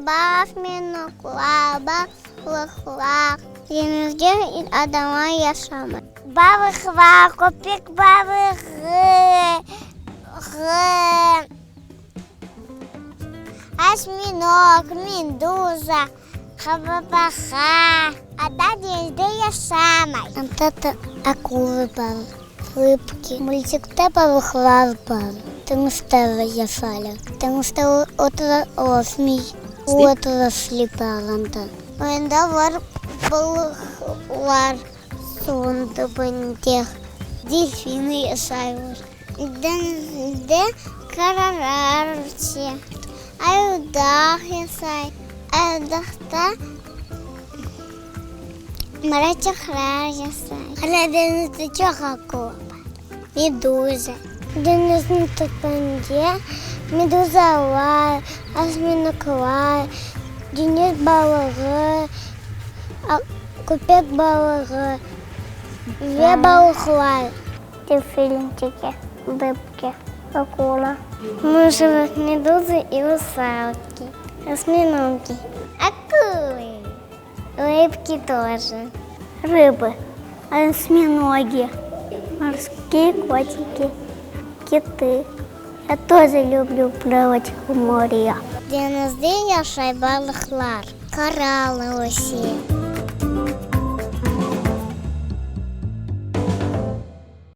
осьминог, лах. Денизде Адама yaşamı. Balık var, köpek balığı. Осьминог, медуза, хабабаха. А да денизде yaşamay. Антата акулы бар, рыбки. Мультикте balıklar бар. Тыныстары yaşarlar. Тынысты отрасли barında. Oyunda var balıklar. Sonunda bende delfini yaşıyor. Denizde karalarca. Ayda yaşıyor. Ayda maraçaklar yaşıyor. Karadeniz'de çok akula var. Meduza. Denizin tepende meduza var, осьминог var, deniz balığı, köpek balığı ve balıklar. Дельфинчики, рыбки, акула. Может, медузы и русалки, осьминоги, акулы, рыбки тоже, рыбы, осьминоги, морские котики, киты. Я тоже люблю плавать в море. Denizde yaşayan balıklar, karalı